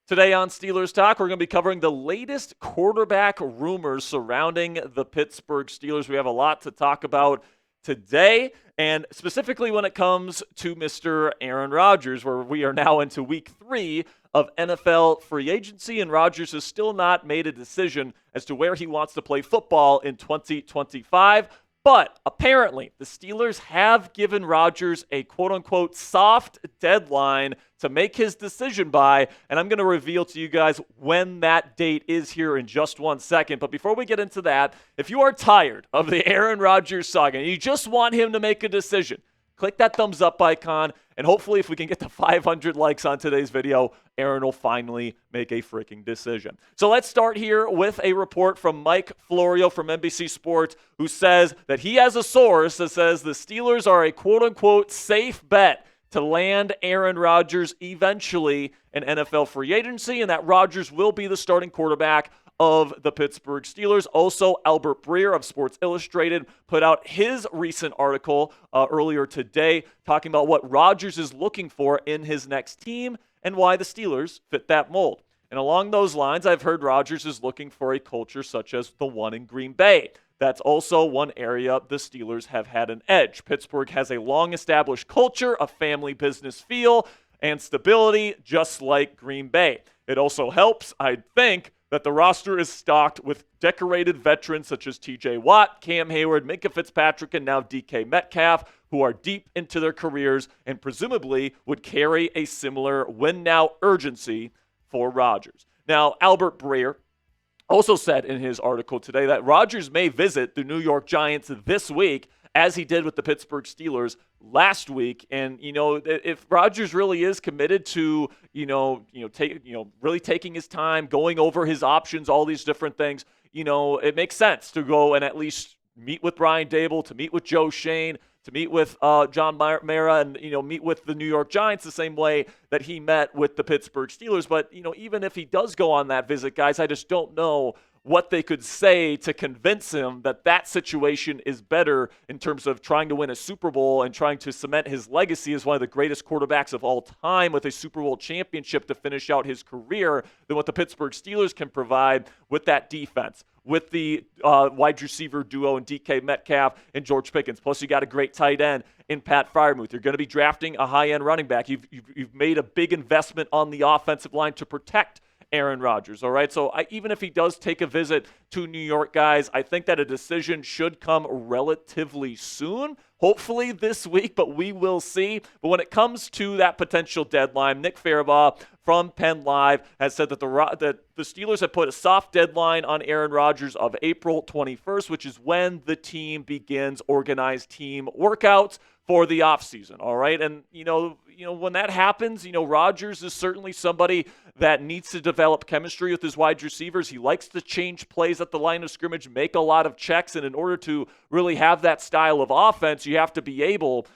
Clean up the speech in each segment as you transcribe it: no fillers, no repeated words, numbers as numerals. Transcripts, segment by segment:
Today on Steelers Talk, we're going to be covering the latest quarterback rumors surrounding the Pittsburgh Steelers. We have a lot to talk about today, and specifically when it comes to Mr. Aaron Rodgers, where we are now into week 3 of NFL free agency, and Rodgers has still not made a decision as to where he wants to play football in 2025. But apparently, the Steelers have given Rodgers a quote-unquote soft deadline to make his decision by, and I'm going to reveal to you guys when that date is here in just 1 second. But before we get into that, if you are tired of the Aaron Rodgers saga and you just want him to make a decision, click that thumbs up icon, and hopefully if we can get to 500 likes on today's video, Aaron will finally make a freaking decision. So let's start here with a report from Mike Florio from NBC Sports, who says that he has a source that says the Steelers are a quote-unquote safe bet to land Aaron Rodgers eventually in NFL free agency, and that Rodgers will be the starting quarterback of the Pittsburgh Steelers. Also, Albert Breer of Sports Illustrated put out his recent article earlier today talking about what Rodgers is looking for in his next team and why the Steelers fit that mold. And along those lines, I've heard Rodgers is looking for a culture such as the one in Green Bay. That's also one area the Steelers have had an edge. Pittsburgh has a long-established culture, a family business feel, and stability, just like Green Bay. It also helps, I think, that the roster is stocked with decorated veterans such as TJ Watt, Cam Hayward, Minkah Fitzpatrick, and now DK Metcalf, who are deep into their careers and presumably would carry a similar win-now urgency for Rodgers. Now, Albert Breer also said in his article today that Rodgers may visit the New York Giants this week, as he did with the Pittsburgh Steelers last week. And, if Rodgers really is committed to, really taking his time, going over his options, all these different things, it makes sense to go and at least meet with Brian Dable, to meet with Joe Shane, to meet with John Mara, and, meet with the New York Giants the same way that he met with the Pittsburgh Steelers. But, even if he does go on that visit, guys, I just don't know what they could say to convince him that that situation is better in terms of trying to win a Super Bowl and trying to cement his legacy as one of the greatest quarterbacks of all time with a Super Bowl championship to finish out his career than what the Pittsburgh Steelers can provide with that defense, with the wide receiver duo in DK Metcalf and George Pickens. Plus, you got a great tight end in Pat Freiermuth. You're going to be drafting a high-end running back. You've made a big investment on the offensive line to protect Aaron Rodgers, all right? So even if he does take a visit to New York, guys, I think that a decision should come relatively soon, hopefully this week, but we will see. But when it comes to that potential deadline, Nick Farabaugh from Penn Live has said that the Steelers have put a soft deadline on Aaron Rodgers of April 21st, which is when the team begins organized team workouts for the offseason, all right? And, when that happens, Rodgers is certainly somebody that needs to develop chemistry with his wide receivers. He likes to change plays at the line of scrimmage, make a lot of checks, and in order to really have that style of offense, you have to be able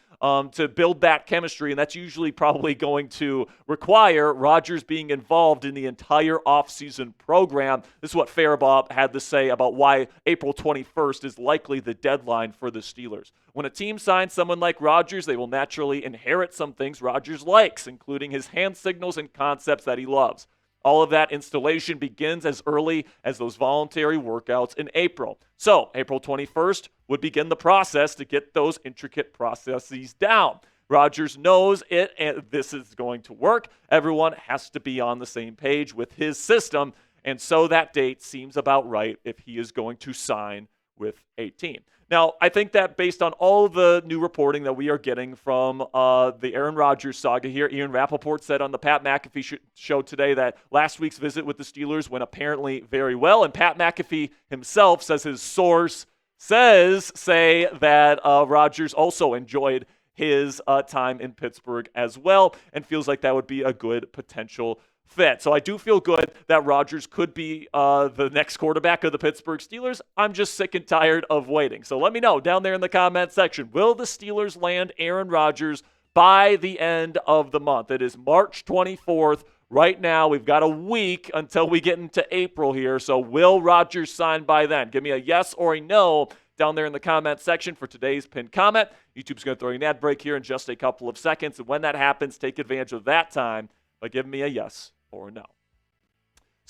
to build that chemistry, and that's usually probably going to require Rodgers being involved in the entire offseason program. This is what Farabaugh had to say about why April 21st is likely the deadline for the Steelers. When a team signs someone like Rodgers, they will naturally inherit some things Rodgers likes, including his hand signals and concepts that he loves. All of that installation begins as early as those voluntary workouts in April. So April 21st would begin the process to get those intricate processes down. Rodgers knows it, and this is going to work. Everyone has to be on the same page with his system, and so that date seems about right if he is going to sign with a team. Now, I think that based on all the new reporting that we are getting from the Aaron Rodgers saga here, Ian Rappaport said on the Pat McAfee show today that last week's visit with the Steelers went apparently very well, and Pat McAfee himself says his source say that Rodgers also enjoyed his time in Pittsburgh as well and feels like that would be a good potential fit. So I do feel good that Rodgers could be the next quarterback of the Pittsburgh Steelers. I'm just sick and tired of waiting. So let me know down there in the comment section. Will the Steelers land Aaron Rodgers by the end of the month? It is March 24th. Right now, we've got a week until we get into April here. So will Rodgers sign by then? Give me a yes or a no down there in the comment section for today's pinned comment. YouTube's going to throw you an ad break here in just a couple of seconds. And when that happens, take advantage of that time by giving me a yes or a no.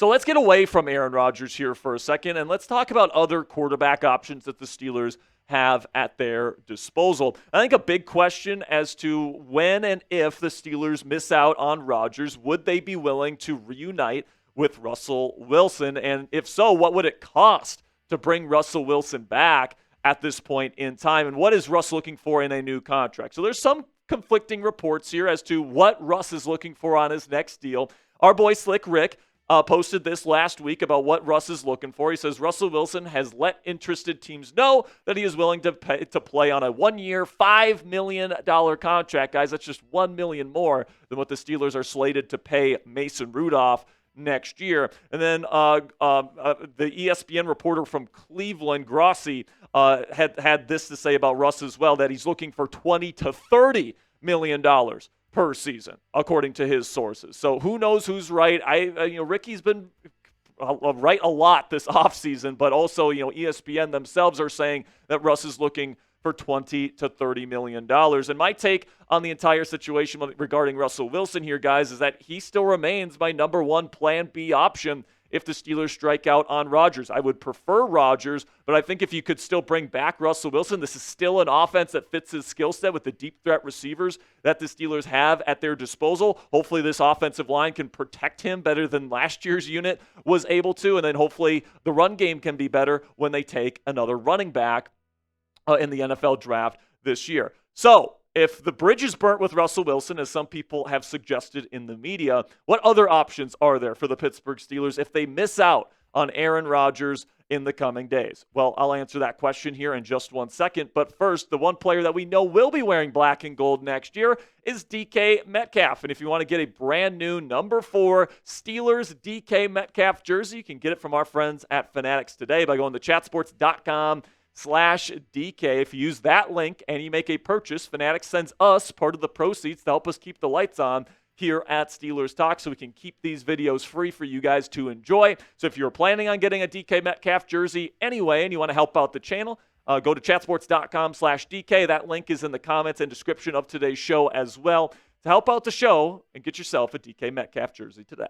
So let's get away from Aaron Rodgers here for a second, and let's talk about other quarterback options that the Steelers have at their disposal. I think a big question as to when and if the Steelers miss out on Rodgers, would they be willing to reunite with Russell Wilson? And if so, what would it cost to bring Russell Wilson back at this point in time? And what is Russ looking for in a new contract? So there's some conflicting reports here as to what Russ is looking for on his next deal. Our boy Slick Rick posted this last week about what Russ is looking for. He says Russell Wilson has let interested teams know that he is willing to play on a 1-year, $5 million contract. Guys, that's just $1 million more than what the Steelers are slated to pay Mason Rudolph next year. And then the ESPN reporter from Cleveland, Grossi, had this to say about Russ as well, that he's looking for $20 to $30 million per season, according to his sources. So who knows who's right? Ricky's been right a lot this offseason, but also, ESPN themselves are saying that Russ is looking for $20 to $30 million. And my take on the entire situation regarding Russell Wilson here, guys, is that he still remains my number one plan B option if the Steelers strike out on Rodgers. I would prefer Rodgers, but I think if you could still bring back Russell Wilson, this is still an offense that fits his skill set with the deep threat receivers that the Steelers have at their disposal. Hopefully this offensive line can protect him better than last year's unit was able to, and then hopefully the run game can be better when they take another running back in the NFL draft this year. So if the bridge is burnt with Russell Wilson, as some people have suggested in the media, what other options are there for the Pittsburgh Steelers if they miss out on Aaron Rodgers in the coming days? Well, I'll answer that question here in just 1 second. But first, the one player that we know will be wearing black and gold next year is DK Metcalf. And if you want to get a brand new number 4 Steelers DK Metcalf jersey, you can get it from our friends at Fanatics today by going to chatsports.com/DK. If you use that link and you make a purchase, Fanatics sends us part of the proceeds to help us keep the lights on here at Steelers Talk, so we can keep these videos free for you guys to enjoy. So if you're planning on getting a DK Metcalf jersey anyway and you want to help out the channel, go to chatsports.com/DK. That link is in the comments and description of today's show as well to help out the show and get yourself a DK Metcalf jersey today.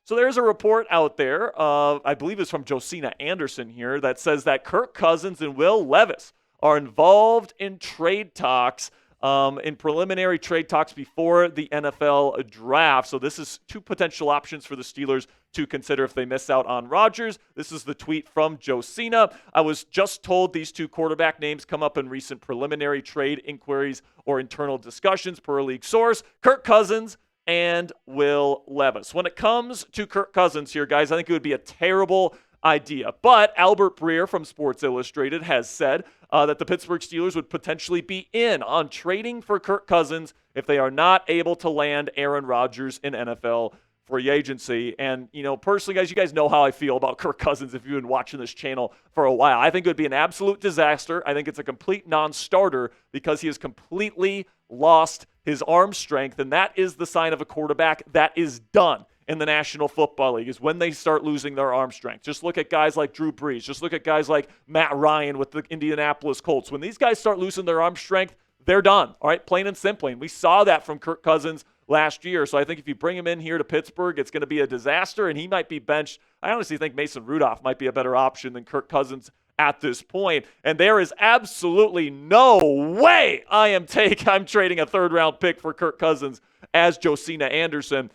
So there's a report out there, I believe it's from Josina Anderson here, that says that Kirk Cousins and Will Levis are involved in trade talks, in preliminary trade talks before the NFL draft. So this is 2 potential options for the Steelers to consider if they miss out on Rodgers. This is the tweet from Josina. I was just told these 2 quarterback names come up in recent preliminary trade inquiries or internal discussions per a league source. Kirk Cousins and Will Levis. When it comes to Kirk Cousins here, guys, I think it would be a terrible idea. But Albert Breer from Sports Illustrated has said that the Pittsburgh Steelers would potentially be in on trading for Kirk Cousins if they are not able to land Aaron Rodgers in NFL free agency. And, personally, guys, you guys know how I feel about Kirk Cousins if you've been watching this channel for a while. I think it would be an absolute disaster. I think it's a complete non-starter because he has completely lost his arm strength, and that is the sign of a quarterback that is done in the National Football League, is when they start losing their arm strength. Just look at guys like Drew Brees. Just look at guys like Matt Ryan with the Indianapolis Colts. When these guys start losing their arm strength, they're done, all right, plain and simply. And we saw that from Kirk Cousins last year. So I think if you bring him in here to Pittsburgh, it's going to be a disaster, and he might be benched. I honestly think Mason Rudolph might be a better option than Kirk Cousins at this point. And there is absolutely no way I'm trading a 3rd-round pick for Kirk Cousins, as Josina Anderson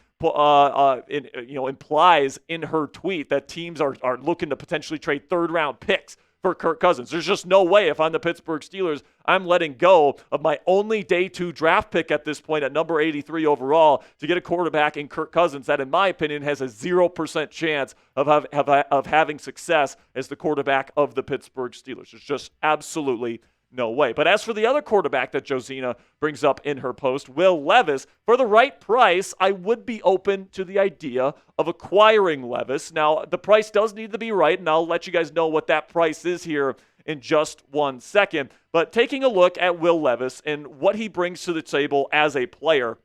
implies in her tweet, that teams are looking to potentially trade 3rd-round picks for Kirk Cousins. There's just no way, if I'm the Pittsburgh Steelers, I'm letting go of my only day 2 draft pick at this point at number 83 overall to get a quarterback in Kirk Cousins that, in my opinion, has a 0% chance of having success as the quarterback of the Pittsburgh Steelers. There's just absolutely no way. But as for the other quarterback that Josina brings up in her post, Will Levis, for the right price, I would be open to the idea of acquiring Levis. Now, the price does need to be right, and I'll let you guys know what that price is here in just 1 second. But taking a look at Will Levis and what he brings to the table as a player,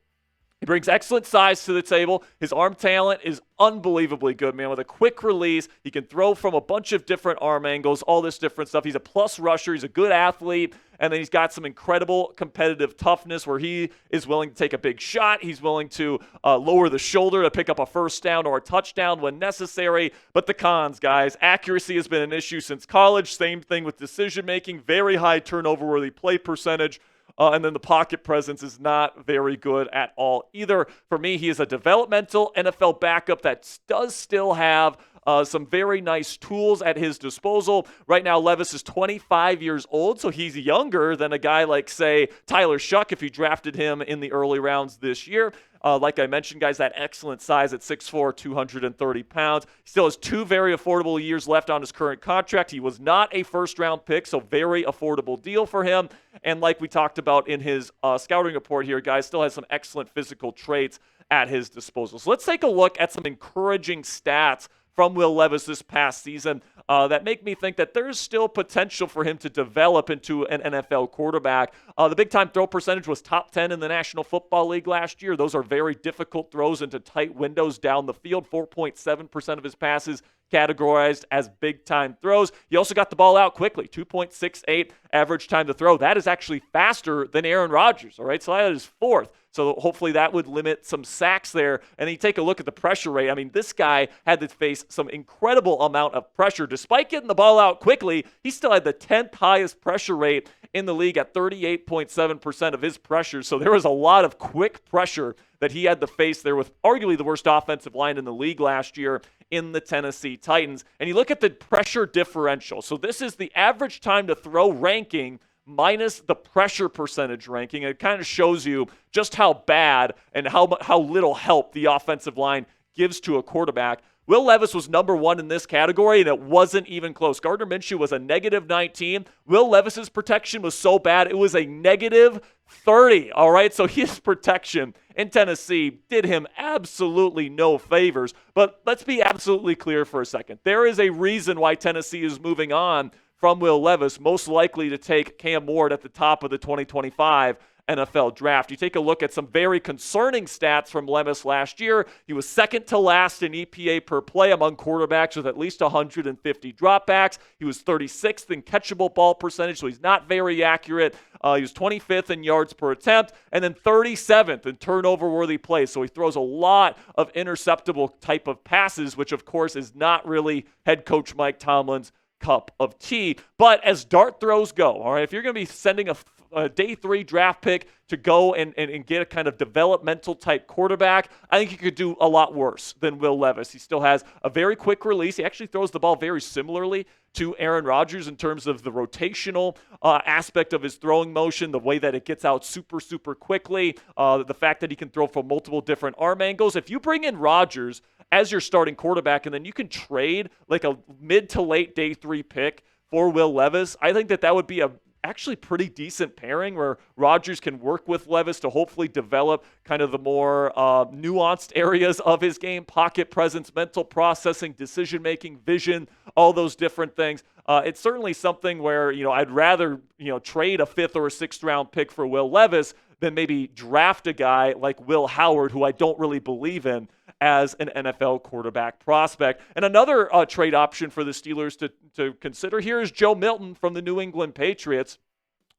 He brings excellent size to the table. His arm talent is unbelievably good, man. With a quick release, he can throw from a bunch of different arm angles, all this different stuff. He's a plus rusher. He's a good athlete. And then he's got some incredible competitive toughness where he is willing to take a big shot. He's willing to lower the shoulder to pick up a first down or a touchdown when necessary. But the cons, guys, accuracy has been an issue since college. Same thing with decision-making. Very high turnover-worthy play percentage. And then the pocket presence is not very good at all either. For me, he is a developmental NFL backup that does still have some very nice tools at his disposal. Right now, Levis is 25 years old, so he's younger than a guy like, say, Tyler Shuck if you drafted him in the early rounds this year. Like I mentioned, guys, that excellent size at 6'4", 230 pounds. He still has 2 very affordable years left on his current contract. He was not a first-round pick, so very affordable deal for him. And like we talked about in his scouting report here, guys, still has some excellent physical traits at his disposal. So let's take a look at some encouraging stats from Will Levis this past season that make me think that there's still potential for him to develop into an NFL quarterback. The big-time throw percentage was top 10 in the National Football League last year. Those are very difficult throws into tight windows down the field. 4.7% of his passes categorized as big-time throws. He also got the ball out quickly, 2.68 average time to throw. That is actually faster than Aaron Rodgers, all right? So that is 4th. So hopefully that would limit some sacks there. And then you take a look at the pressure rate. I mean, this guy had to face some incredible amount of pressure. Despite getting the ball out quickly, he still had the 10th highest pressure rate in the league at 38.7% of his pressures. So there was a lot of quick pressure that he had to face there with arguably the worst offensive line in the league last year in the Tennessee Titans. And you look at the pressure differential. So this is the average time to throw ranking minus the pressure percentage ranking. It kind of shows you just how bad and how little help the offensive line gives to a quarterback. Will Levis was number 1 in this category, and it wasn't even close. Gardner Minshew was a negative 19. Will Levis's protection was so bad, it was a negative 30. All right, so his protection in Tennessee did him absolutely no favors. But let's be absolutely clear for a second. There is a reason why Tennessee is moving on from Will Levis, most likely to take Cam Ward at the top of the 2025 NFL draft. You take a look at some very concerning stats from Levis last year. He was second to last in EPA per play among quarterbacks with at least 150 dropbacks. He was 36th in catchable ball percentage, so he's not very accurate. He was 25th in yards per attempt, and then 37th in turnover-worthy plays. So he throws a lot of interceptable type of passes, which, of course, is not really head coach Mike Tomlin's cup of tea. But as dart throws go, all right, if you're going to be sending a day 3 draft pick to go and get a kind of developmental type quarterback, I think you could do a lot worse than Will Levis. He still has a very quick release. He actually throws the ball very similarly to Aaron Rodgers in terms of the rotational aspect of his throwing motion, the way that it gets out super, super quickly, the fact that he can throw from multiple different arm angles. If you bring in Rodgers as your starting quarterback and then you can trade like a mid to late day 3 pick for Will Levis, I think that would be a actually pretty decent pairing where Rodgers can work with Levis to hopefully develop kind of the more nuanced areas of his game, pocket presence, mental processing, decision-making, vision, all those different things. It's certainly something where, I'd rather, trade a 5th or a 6th round pick for Will Levis than maybe draft a guy like Will Howard, who I don't really believe in as an NFL quarterback prospect. And another trade option for the Steelers to consider here is Joe Milton from the New England Patriots,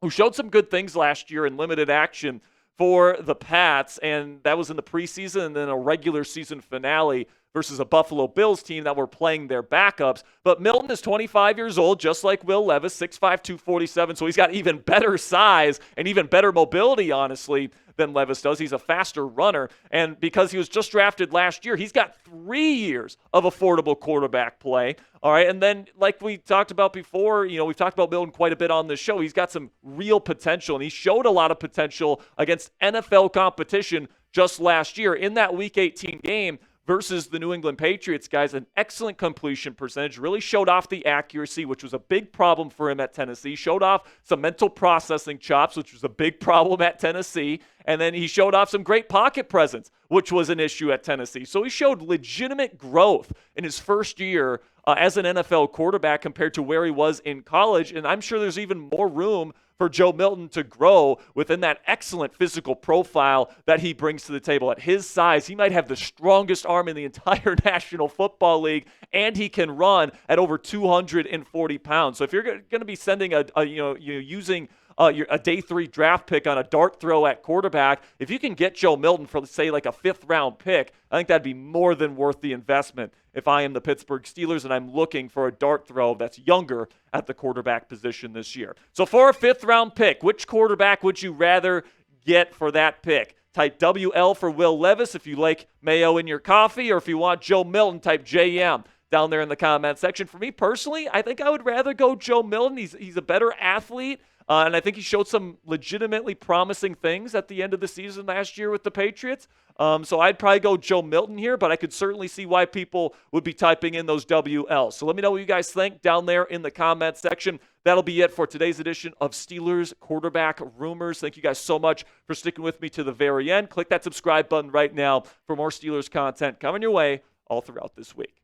who showed some good things last year in limited action for the Pats, and that was in the preseason and then a regular season finale versus a Buffalo Bills team that were playing their backups. But Milton is 25 years old, just like Will Levis, 6'5", 247, so he's got even better size and even better mobility, honestly, than Levis does. He's a faster runner, and because he was just drafted last year, he's got 3 years of affordable quarterback play. All right, and then like we talked about before, we've talked about Milton quite a bit on this show. He's got some real potential, and he showed a lot of potential against NFL competition just last year. In that Week 18 game versus the New England Patriots, guys, an excellent completion percentage, really showed off the accuracy, which was a big problem for him at Tennessee, showed off some mental processing chops, which was a big problem at Tennessee, and then he showed off some great pocket presence, which was an issue at Tennessee. So he showed legitimate growth in his first year as an NFL quarterback compared to where he was in college, and I'm sure there's even more room for Joe Milton to grow within that excellent physical profile that he brings to the table. At his size, he might have the strongest arm in the entire National Football League, and he can run at over 240 pounds. So if you're going to be sending using a day 3 draft pick on a dart throw at quarterback, if you can get Joe Milton for, say, like a 5th round pick, I think that'd be more than worth the investment if I am the Pittsburgh Steelers and I'm looking for a dart throw that's younger at the quarterback position this year. So for a 5th round pick, which quarterback would you rather get for that pick? Type WL for Will Levis if you like mayo in your coffee, or if you want Joe Milton, type JM down there in the comment section. For me personally, I think I would rather go Joe Milton. He's a better athlete. And I think he showed some legitimately promising things at the end of the season last year with the Patriots. So I'd probably go Joe Milton here, but I could certainly see why people would be typing in those WLs. So let me know what you guys think down there in the comment section. That'll be it for today's edition of Steelers Quarterback Rumors. Thank you guys so much for sticking with me to the very end. Click that subscribe button right now for more Steelers content coming your way all throughout this week.